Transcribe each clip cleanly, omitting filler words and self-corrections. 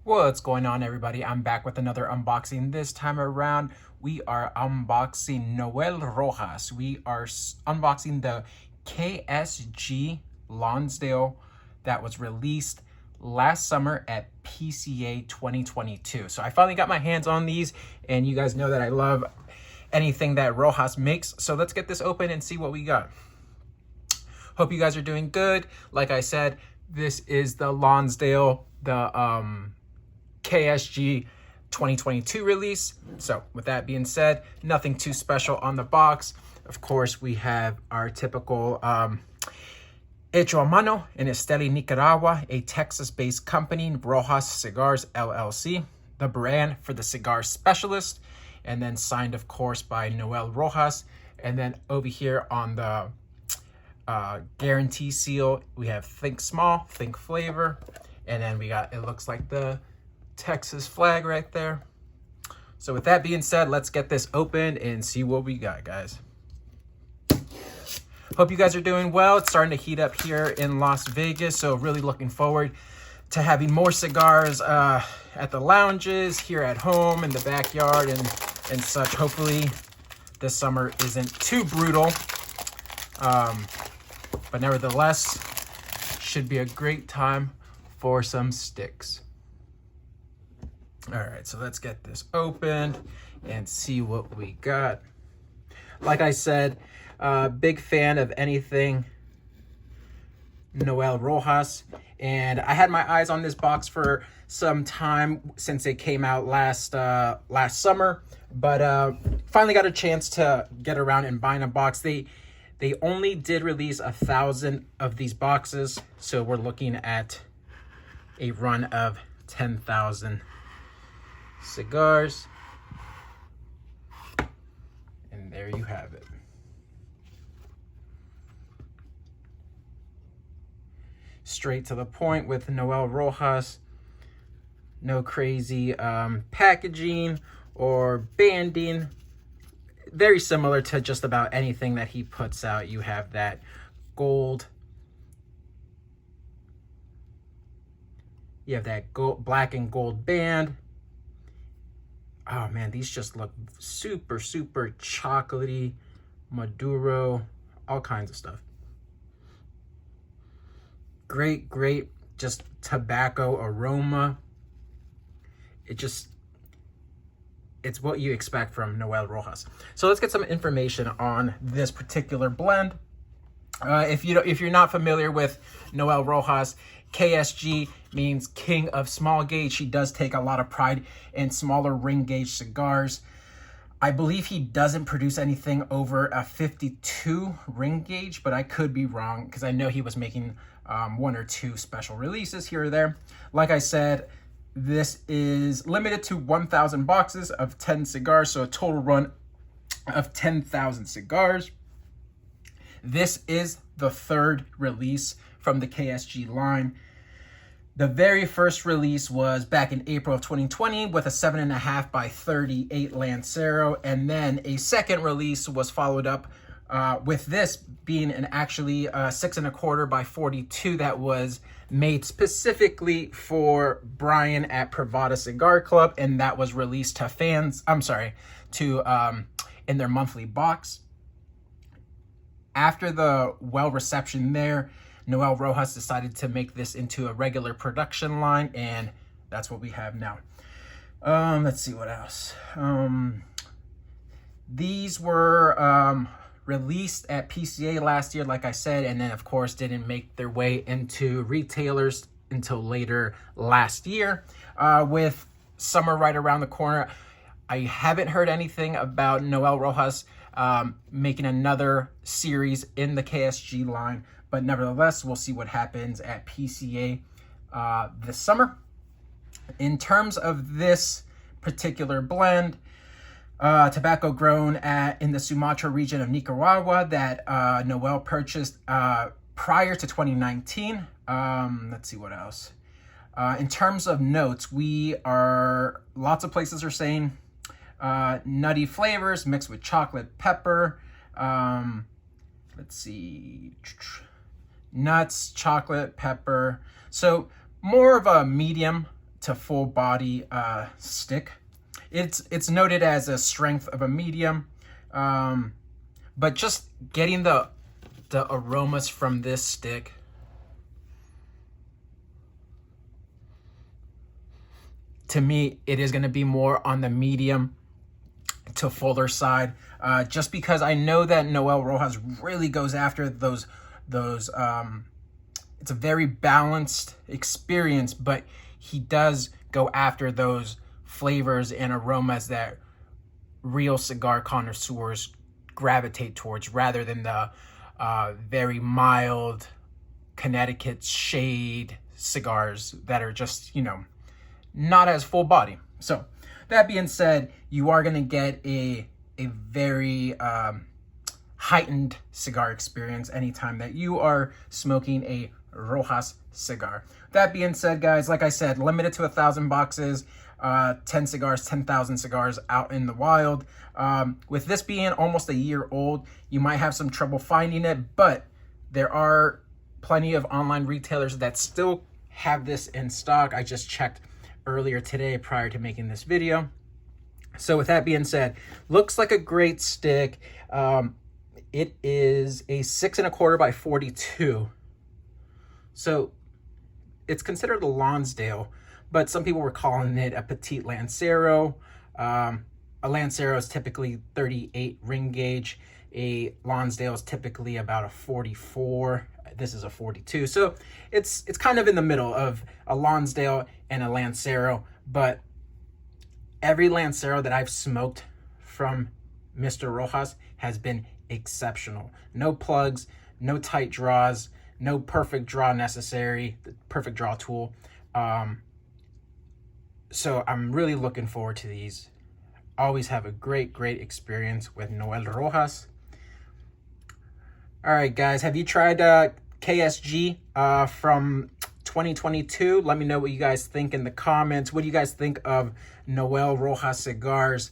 What's going on, everybody? I'm back with another unboxing. This time around, we are unboxing Noel Rojas. We are unboxing the KSG Lonsdale that was released last summer at PCA 2022. So I finally got my hands on these, and you guys know that I love anything that Rojas makes. So let's get this open and see what we got. Hope you guys are doing good. Like I said, this is the Lonsdale, the KSG 2022 release. So with that being said, nothing too special on the box. Of course, we have our typical hecho a mano in Esteli, Nicaragua, a Texas-based company, Rojas Cigars LLC, the brand for the cigar specialist, and then signed, of course, by Noel Rojas. And then over here on the guarantee seal, we have think small, think flavor, and then we got, it looks like the Texas flag right there. So with that being said, let's get this open and see what we got, guys. Hope you guys are doing well. It's starting to heat up here in Las Vegas, so really looking forward to having more cigars at the lounges, here at home, in the backyard, and such. Hopefully this summer isn't too brutal, but nevertheless, should be a great time for some sticks. All right, so let's get this opened and see what we got. Like I said, big fan of anything Noel Rojas, and I had my eyes on this box for some time since it came out last summer, but finally got a chance to get around and buying a box. They only did release 1,000 of these boxes, so we're looking at a run of 10,000 cigars, and there you have it. Straight to the point with Noel Rojas. No crazy packaging or banding. Very similar to just about anything that he puts out. You have that gold, you have that gold, black and gold band. Oh man, these just look super, super chocolatey, Maduro, all kinds of stuff. Great, just tobacco aroma. It's what you expect from Noel Rojas. So let's get some information on this particular blend. If you're not familiar with Noel Rojas, KSG means King of Small Gauge. He does take a lot of pride in smaller ring gauge cigars. I believe he doesn't produce anything over a 52 ring gauge, but I could be wrong because I know he was making one or two special releases here or there. Like I said, this is limited to 1,000 boxes of 10 cigars, so a total run of 10,000 cigars. This is the third release from the KSG line. The very first release was back in April of 2020 with a 7.5 by 38 Lancero, and then a second release was followed up with this being an actually 6.25 by 42 that was made specifically for Brian at Privada Cigar Club, and that was released to fans. In their monthly box. After the well reception there, Noel Rojas decided to make this into a regular production line, and that's what we have now. Let's see what else. These were released at PCA last year, like I said, and then of course didn't make their way into retailers until later last year. With summer right around the corner, I haven't heard anything about Noel Rojas making another series in the KSG line, but nevertheless, we'll see what happens at PCA this summer. In terms of this particular blend, tobacco grown in the Sumatra region of Nicaragua that Noel purchased prior to 2019. Let's see what else. In terms of notes, lots of places are saying nutty flavors mixed with chocolate pepper. Let's see, nuts, chocolate, pepper. So more of a medium to full body stick. It's noted as a strength of a medium, but just getting the aromas from this stick, to me, it is going to be more on the medium to fuller side, just because I know that Noel Rojas really goes after those it's a very balanced experience, but he does go after those flavors and aromas that real cigar connoisseurs gravitate towards, rather than the very mild Connecticut shade cigars that are just, you know, not as full body. So that being said, you are going to get a very heightened cigar experience anytime that you are smoking a Rojas cigar. That being said, guys, like I said, limited to 1,000 boxes, 10 cigars, 10,000 cigars out in the wild. With this being almost a year old, you might have some trouble finding it, but there are plenty of online retailers that still have this in stock. I just checked earlier today prior to making this video. So with that being said, looks like a great stick. It is a 6 1/4 by 42. So it's considered a Lonsdale, but some people were calling it a petite Lancero. A Lancero is typically 38 ring gauge. A Lonsdale is typically about a 44. This is a 42. So it's kind of in the middle of a Lonsdale and a Lancero, but every Lancero that I've smoked from Mr. Rojas has been exceptional. No plugs, no tight draws, no perfect draw necessary, the perfect draw tool. So I'm really looking forward to these. Always have a great experience with Noel Rojas. All right, guys, have you tried KSG from 2022? Let me know what you guys think in the comments. What do you guys think of Noel Rojas cigars?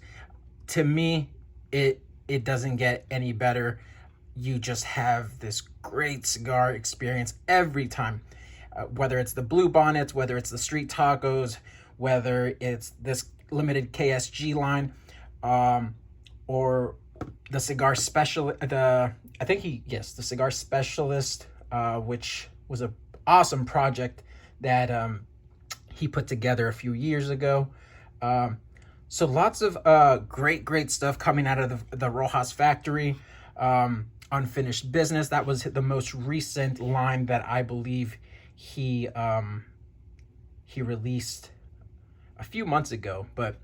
To me, it doesn't get any better. You just have this great cigar experience every time, whether it's the blue bonnets, whether it's the street tacos, whether it's this limited KSG line, or the cigar special, the cigar specialist, which was an awesome project that he put together a few years ago. So lots of great stuff coming out of the Rojas factory. Unfinished business, that was the most recent line that I believe he released a few months ago, but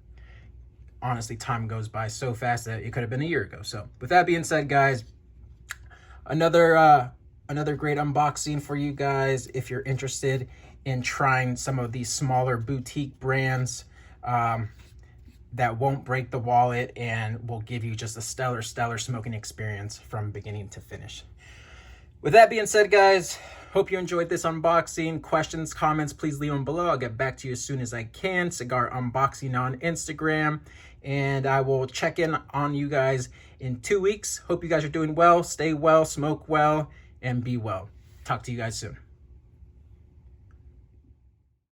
honestly, time goes by so fast that it could have been a year ago. So with that being said, guys, another great unboxing for you guys. If you're interested in trying some of these smaller boutique brands that won't break the wallet and will give you just a stellar smoking experience from beginning to finish. With that being said, guys, hope you enjoyed this unboxing. Questions, comments, please leave them below. I'll get back to you as soon as I can. Cigar Unboxing on Instagram. And I will check in on you guys in 2 weeks. Hope you guys are doing well. Stay well, smoke well, and be well. Talk to you guys soon.